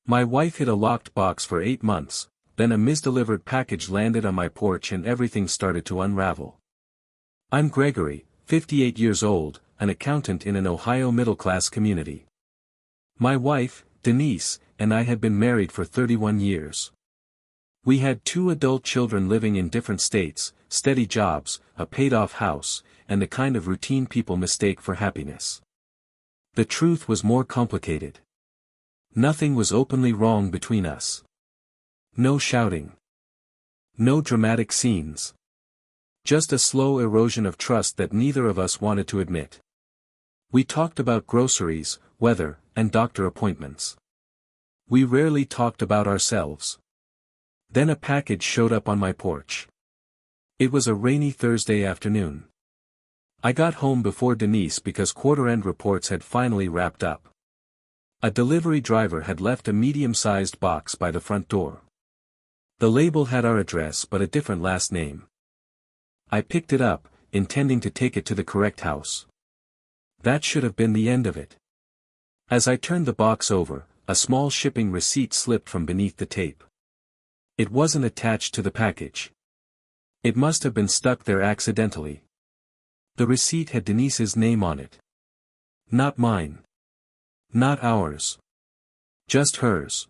My wife hid a locked box for 8 months, then a misdelivered package landed on my porch and everything started to unravel. I'm Gregory, 58 years old, an accountant in an Ohio middle-class community. My wife, Denise, and I had been married for 31 years. We had 2 adult children living in different states, steady jobs, a paid-off house, and the kind of routine people mistake for happiness. The truth was more complicated. Nothing was openly wrong between us. No shouting. No dramatic scenes. Just a slow erosion of trust that neither of us wanted to admit. We talked about groceries, weather, and doctor appointments. We rarely talked about ourselves. Then a package showed up on my porch. It was a rainy Thursday afternoon. I got home before Denise because quarter-end reports had finally wrapped up. A delivery driver had left a medium-sized box by the front door. The label had our address but a different last name. I picked it up, intending to take it to the correct house. That should have been the end of it. As I turned the box over, a small shipping receipt slipped from beneath the tape. It wasn't attached to the package. It must have been stuck there accidentally. The receipt had Denise's name on it. Not mine. Not ours. Just hers.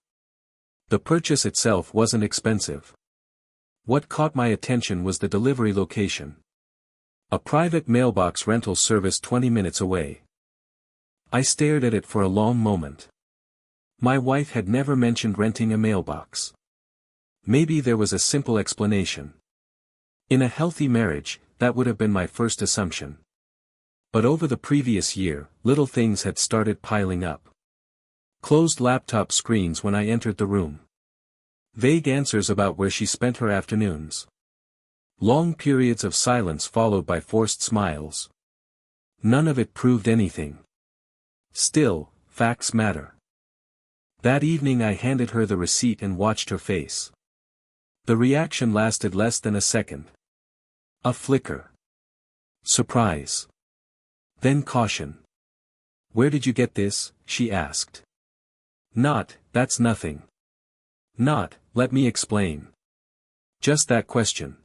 The purchase itself wasn't expensive. What caught my attention was the delivery location. A private mailbox rental service 20 minutes away. I stared at it for a long moment. My wife had never mentioned renting a mailbox. Maybe there was a simple explanation. In a healthy marriage, that would have been my first assumption. But over the previous year, little things had started piling up. Closed laptop screens when I entered the room. Vague answers about where she spent her afternoons. Long periods of silence followed by forced smiles. None of it proved anything. Still, facts matter. That evening I handed her the receipt and watched her face. The reaction lasted less than a second. A flicker. Surprise. Then caution. "Where did you get this?" she asked. Not, "That's nothing." Not, "Let me explain." Just that question.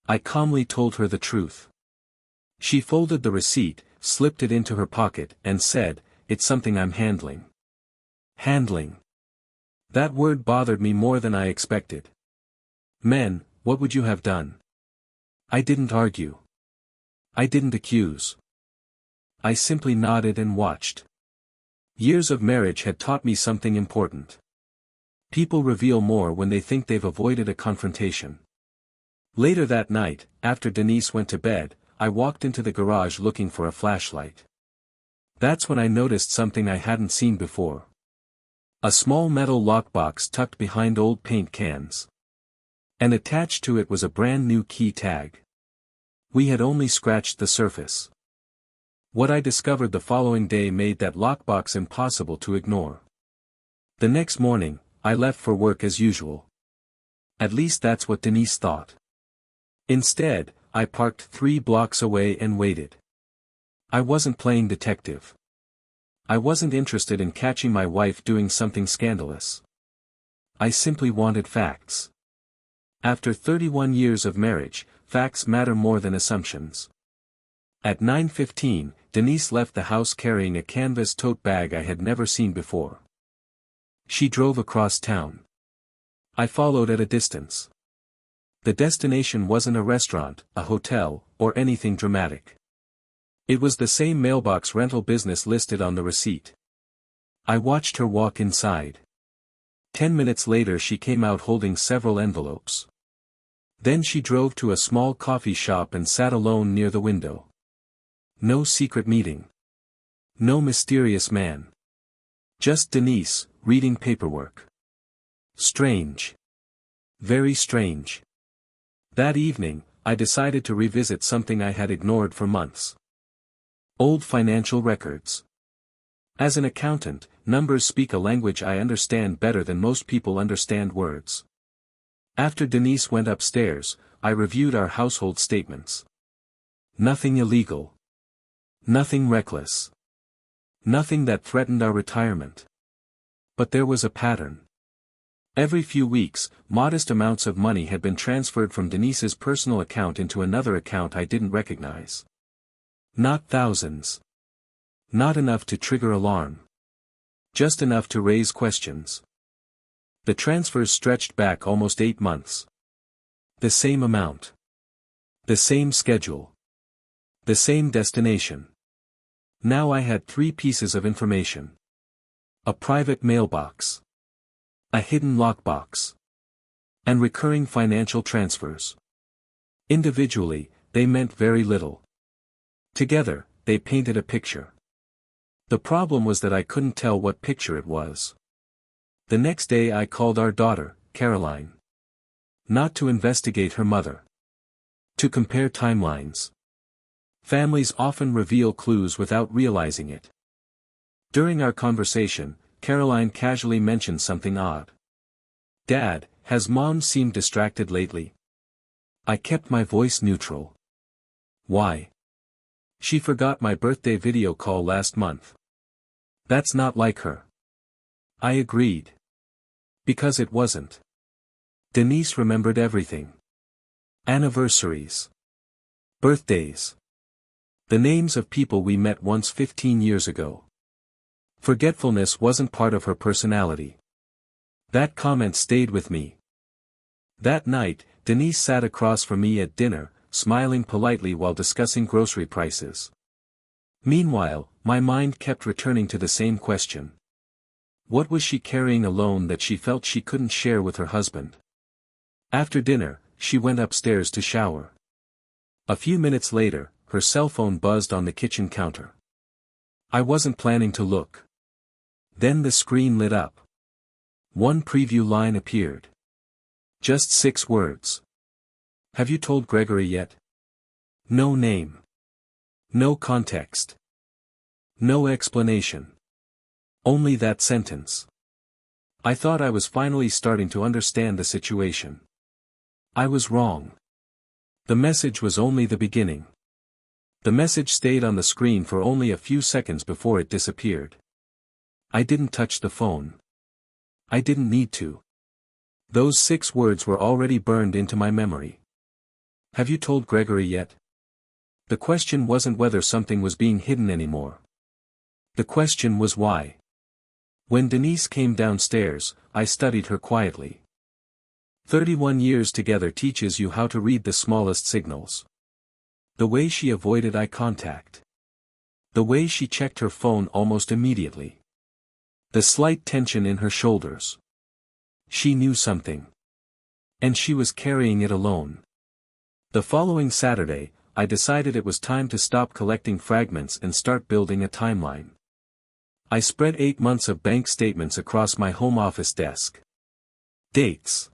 I calmly told her the truth. She folded the receipt, slipped it into her pocket, and said, "It's something I'm handling." Handling. That word bothered me more than I expected. Men, what would you have done? I didn't argue. I didn't accuse. I simply nodded and watched. Years of marriage had taught me something important. People reveal more when they think they've avoided a confrontation. Later that night, after Denise went to bed, I walked into the garage looking for a flashlight. That's when I noticed something I hadn't seen before. A small metal lockbox tucked behind old paint cans. And attached to it was a brand new key tag. We had only scratched the surface. What I discovered the following day made that lockbox impossible to ignore. The next morning, I left for work as usual. At least that's what Denise thought. Instead, I parked 3 blocks away and waited. I wasn't playing detective. I wasn't interested in catching my wife doing something scandalous. I simply wanted facts. After 31 years of marriage, facts matter more than assumptions. At 9:15, Denise left the house carrying a canvas tote bag I had never seen before. She drove across town. I followed at a distance. The destination wasn't a restaurant, a hotel, or anything dramatic. It was the same mailbox rental business listed on the receipt. I watched her walk inside. 10 minutes later she came out holding several envelopes. Then she drove to a small coffee shop and sat alone near the window. No secret meeting. No mysterious man. Just Denise, reading paperwork. Strange. Very strange. That evening, I decided to revisit something I had ignored for months. Old financial records. As an accountant, numbers speak a language I understand better than most people understand words. After Denise went upstairs, I reviewed our household statements. Nothing illegal. Nothing reckless. Nothing that threatened our retirement. But there was a pattern. Every few weeks, modest amounts of money had been transferred from Denise's personal account into another account I didn't recognize. Not thousands. Not enough to trigger alarm. Just enough to raise questions. The transfers stretched back almost 8 months. The same amount. The same schedule. The same destination. Now I had 3 pieces of information. A private mailbox. A hidden lockbox. And recurring financial transfers. Individually, they meant very little. Together, they painted a picture. The problem was that I couldn't tell what picture it was. The next day I called our daughter, Caroline. Not to investigate her mother. To compare timelines. Families often reveal clues without realizing it. During our conversation, Caroline casually mentioned something odd. "Dad, has Mom seemed distracted lately?" I kept my voice neutral. "Why?" "She forgot my birthday video call last month." "That's not like her." I agreed. Because it wasn't. Denise remembered everything. Anniversaries. Birthdays. The names of people we met once 15 years ago. Forgetfulness wasn't part of her personality. That comment stayed with me. That night, Denise sat across from me at dinner, smiling politely while discussing grocery prices. Meanwhile, my mind kept returning to the same question. What was she carrying alone that she felt she couldn't share with her husband? After dinner, she went upstairs to shower. A few minutes later, her cell phone buzzed on the kitchen counter. I wasn't planning to look. Then the screen lit up. One preview line appeared. Just 6 words. "Have you told Gregory yet?" No name. No context. No explanation. Only that sentence. I thought I was finally starting to understand the situation. I was wrong. The message was only the beginning. The message stayed on the screen for only a few seconds before it disappeared. I didn't touch the phone. I didn't need to. Those 6 words were already burned into my memory. "Have you told Gregory yet?" The question wasn't whether something was being hidden anymore. The question was why. When Denise came downstairs, I studied her quietly. 31 years together teaches you how to read the smallest signals. The way she avoided eye contact. The way she checked her phone almost immediately. The slight tension in her shoulders. She knew something. And she was carrying it alone. The following Saturday, I decided it was time to stop collecting fragments and start building a timeline. I spread 8 months of bank statements across my home office desk. Dates.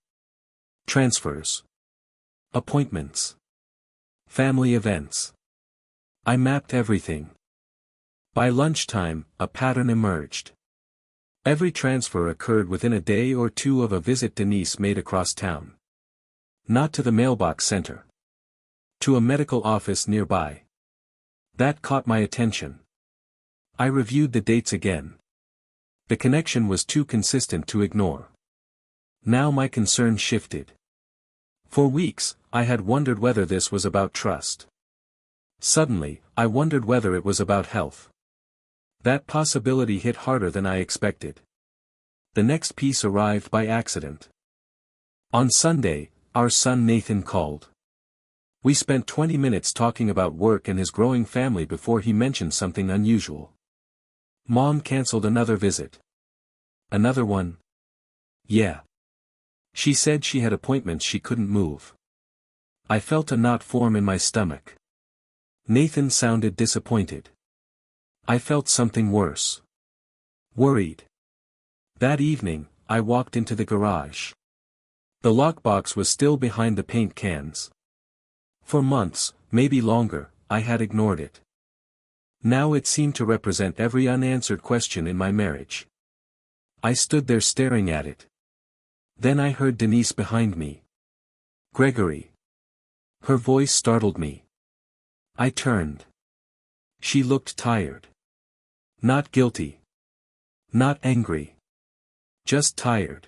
Transfers. Appointments. Family events. I mapped everything. By lunchtime, a pattern emerged. Every transfer occurred within a day or 2 of a visit Denise made across town. Not to the mailbox center. To a medical office nearby. That caught my attention. I reviewed the dates again. The connection was too consistent to ignore. Now my concern shifted. For weeks, I had wondered whether this was about trust. Suddenly, I wondered whether it was about health. That possibility hit harder than I expected. The next piece arrived by accident. On Sunday, our son Nathan called. We spent 20 minutes talking about work and his growing family before he mentioned something unusual. Mom canceled another visit. Another one? Yeah. She said she had appointments she couldn't move. I felt a knot form in my stomach. Nathan sounded disappointed. I felt something worse. Worried. That evening, I walked into the garage. The lockbox was still behind the paint cans. For months, maybe longer, I had ignored it. Now it seemed to represent every unanswered question in my marriage. I stood there staring at it. Then I heard Denise behind me. "Gregory." Her voice startled me. I turned. She looked tired. Not guilty. Not angry. Just tired.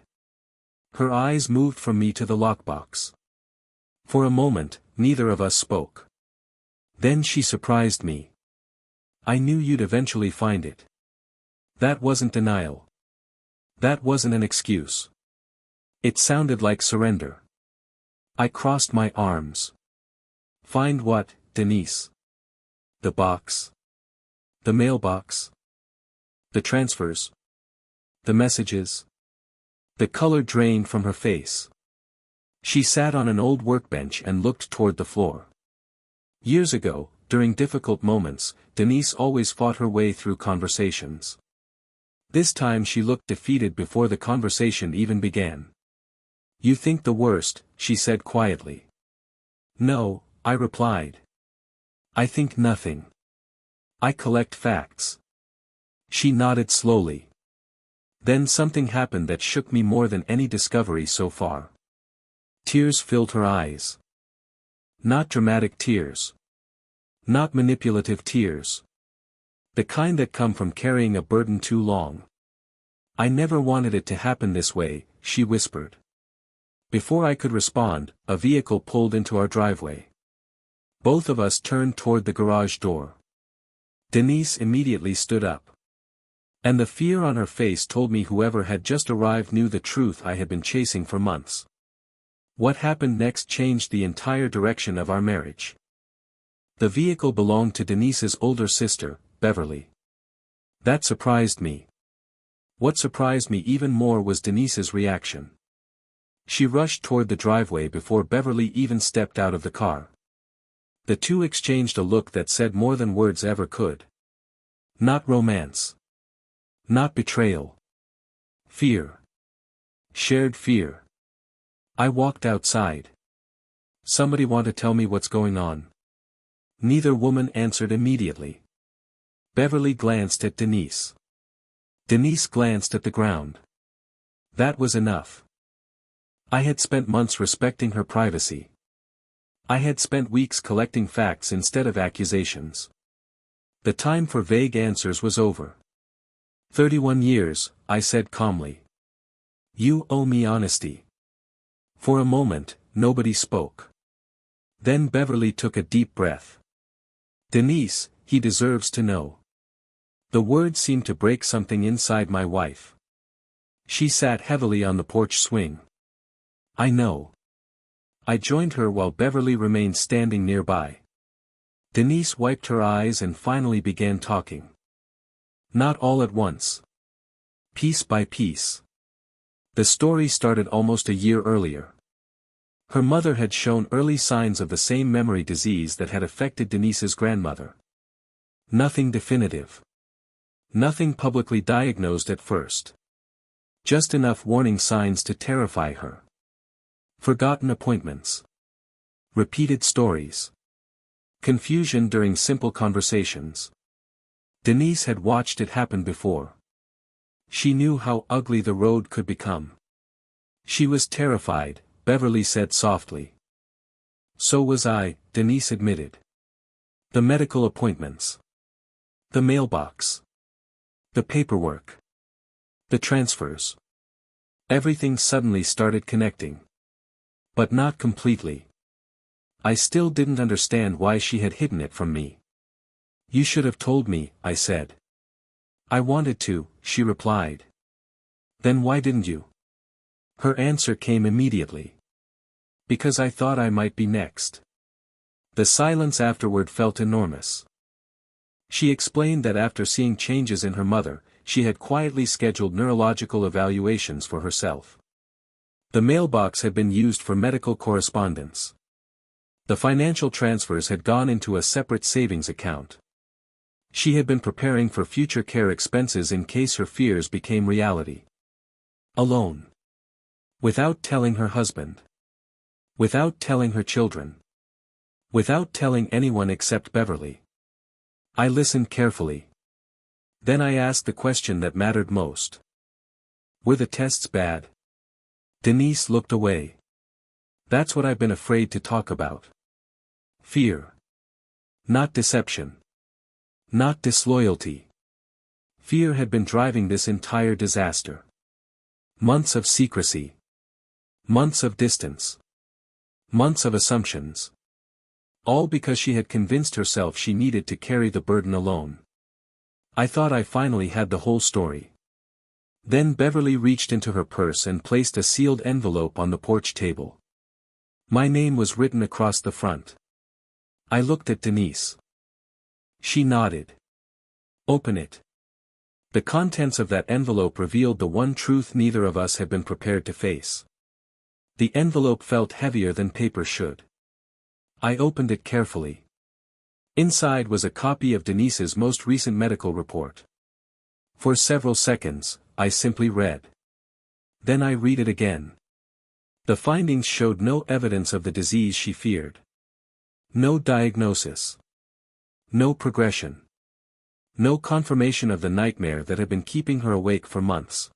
Her eyes moved from me to the lockbox. For a moment, neither of us spoke. Then she surprised me. I knew you'd eventually find it. That wasn't denial. That wasn't an excuse. It sounded like surrender. I crossed my arms. Find what, Denise? The box. The mailbox. The transfers. The messages. The color drained from her face. She sat on an old workbench and looked toward the floor. Years ago, during difficult moments, Denise always fought her way through conversations. This time she looked defeated before the conversation even began. You think the worst, she said quietly. No, I replied. I think nothing. I collect facts. She nodded slowly. Then something happened that shook me more than any discovery so far. Tears filled her eyes. Not dramatic tears. Not manipulative tears. The kind that come from carrying a burden too long. I never wanted it to happen this way, she whispered. Before I could respond, a vehicle pulled into our driveway. Both of us turned toward the garage door. Denise immediately stood up. And the fear on her face told me whoever had just arrived knew the truth I had been chasing for months. What happened next changed the entire direction of our marriage. The vehicle belonged to Denise's older sister, Beverly. That surprised me. What surprised me even more was Denise's reaction. She rushed toward the driveway before Beverly even stepped out of the car. The two exchanged a look that said more than words ever could. Not romance. Not betrayal. Fear. Shared fear. I walked outside. Somebody want to tell me what's going on? Neither woman answered immediately. Beverly glanced at Denise. Denise glanced at the ground. That was enough. I had spent months respecting her privacy. I had spent weeks collecting facts instead of accusations. The time for vague answers was over. 31 years, I said calmly. You owe me honesty. For a moment, nobody spoke. Then Beverly took a deep breath. Denise, he deserves to know. The words seemed to break something inside my wife. She sat heavily on the porch swing. I know. I joined her while Beverly remained standing nearby. Denise wiped her eyes and finally began talking. Not all at once. Piece by piece. The story started almost a year earlier. Her mother had shown early signs of the same memory disease that had affected Denise's grandmother. Nothing definitive. Nothing publicly diagnosed at first. Just enough warning signs to terrify her. Forgotten appointments. Repeated stories. Confusion during simple conversations. Denise had watched it happen before. She knew how ugly the road could become. She was terrified, Beverly said softly. So was I, Denise admitted. The medical appointments. The mailbox. The paperwork. The transfers. Everything suddenly started connecting. But not completely. I still didn't understand why she had hidden it from me. You should have told me, I said. I wanted to, she replied. Then why didn't you? Her answer came immediately. Because I thought I might be next. The silence afterward felt enormous. She explained that after seeing changes in her mother, she had quietly scheduled neurological evaluations for herself. The mailbox had been used for medical correspondence. The financial transfers had gone into a separate savings account. She had been preparing for future care expenses in case her fears became reality. Alone. Without telling her husband. Without telling her children. Without telling anyone except Beverly. I listened carefully. Then I asked the question that mattered most. Were the tests bad? Denise looked away. That's what I've been afraid to talk about. Fear. Not deception. Not disloyalty. Fear had been driving this entire disaster. Months of secrecy. Months of distance. Months of assumptions. All because she had convinced herself she needed to carry the burden alone. I thought I finally had the whole story. Then Beverly reached into her purse and placed a sealed envelope on the porch table. My name was written across the front. I looked at Denise. She nodded. Open it. The contents of that envelope revealed the one truth neither of us had been prepared to face. The envelope felt heavier than paper should. I opened it carefully. Inside was a copy of Denise's most recent medical report. For several seconds, I simply read. Then I read it again. The findings showed no evidence of the disease she feared. No diagnosis. No progression. No confirmation of the nightmare that had been keeping her awake for months.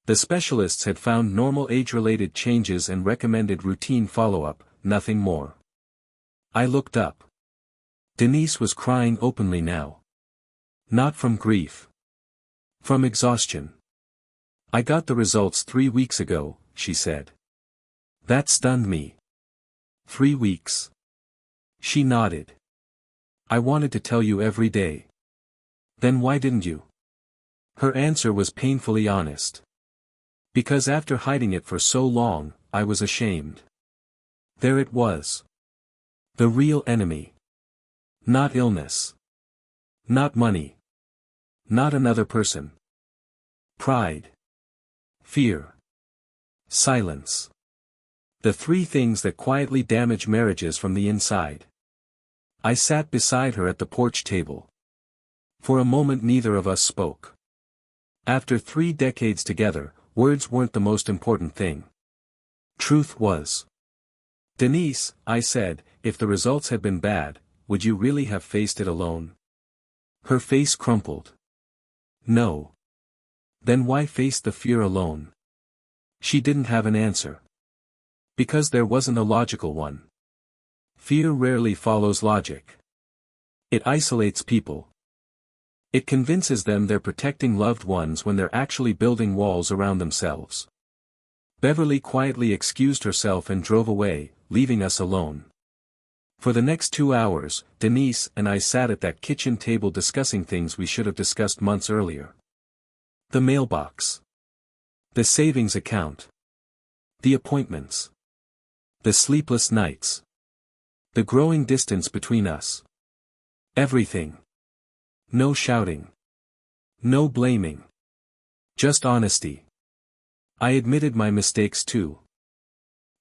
The specialists had found normal age-related changes and recommended routine follow-up, nothing more. I looked up. Denise was crying openly now. Not from grief. From exhaustion. I got the results 3 weeks ago, she said. That stunned me. 3 weeks. She nodded. I wanted to tell you every day. Then why didn't you? Her answer was painfully honest. Because after hiding it for so long, I was ashamed. There it was. The real enemy. Not illness. Not money. Not another person. Pride. Fear. Silence. The 3 things that quietly damage marriages from the inside. I sat beside her at the porch table. For a moment neither of us spoke. After 3 decades together, words weren't the most important thing. Truth was. Denise, I said, if the results had been bad, would you really have faced it alone? Her face crumpled. No. Then why face the fear alone? She didn't have an answer. Because there wasn't a logical one. Fear rarely follows logic. It isolates people. It convinces them they're protecting loved ones when they're actually building walls around themselves. Beverly quietly excused herself and drove away, leaving us alone. For the next 2 hours, Denise and I sat at that kitchen table discussing things we should have discussed months earlier. The mailbox. The savings account. The appointments. The sleepless nights. The growing distance between us. Everything. No shouting. No blaming. Just honesty. I admitted my mistakes too.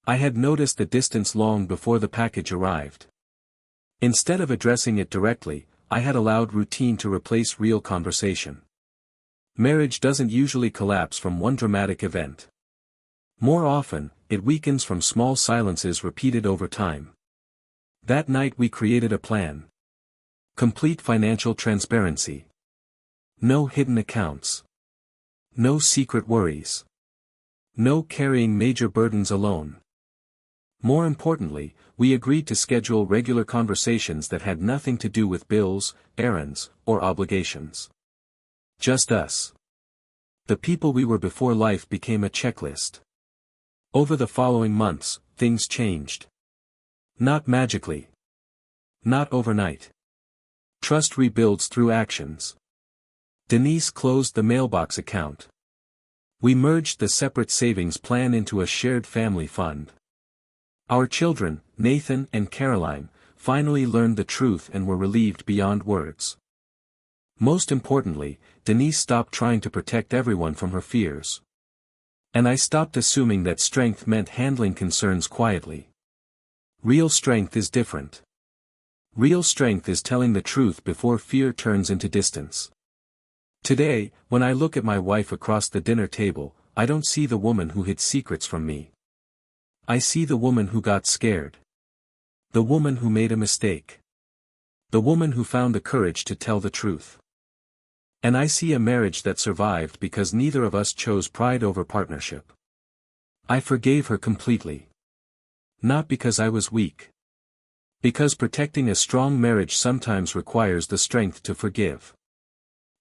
I had noticed the distance long before the package arrived. Instead of addressing it directly, I had allowed routine to replace real conversation. Marriage doesn't usually collapse from one dramatic event. More often, it weakens from small silences repeated over time. That night we created a plan. Complete financial transparency. No hidden accounts. No secret worries. No carrying major burdens alone. More importantly, we agreed to schedule regular conversations that had nothing to do with bills, errands, or obligations. Just us. The people we were before life became a checklist. Over the following months, things changed. Not magically. Not overnight. Trust rebuilds through actions. Denise closed the mailbox account. We merged the separate savings plan into a shared family fund. Our children, Nathan and Caroline, finally learned the truth and were relieved beyond words. Most importantly, Denise stopped trying to protect everyone from her fears. And I stopped assuming that strength meant handling concerns quietly. Real strength is different. Real strength is telling the truth before fear turns into distance. Today, when I look at my wife across the dinner table, I don't see the woman who hid secrets from me. I see the woman who got scared. The woman who made a mistake. The woman who found the courage to tell the truth. And I see a marriage that survived because neither of us chose pride over partnership. I forgave her completely. Not because I was weak. Because protecting a strong marriage sometimes requires the strength to forgive.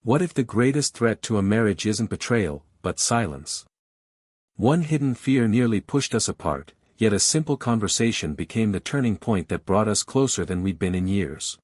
What if the greatest threat to a marriage isn't betrayal, but silence? One hidden fear nearly pushed us apart, yet a simple conversation became the turning point that brought us closer than we'd been in years.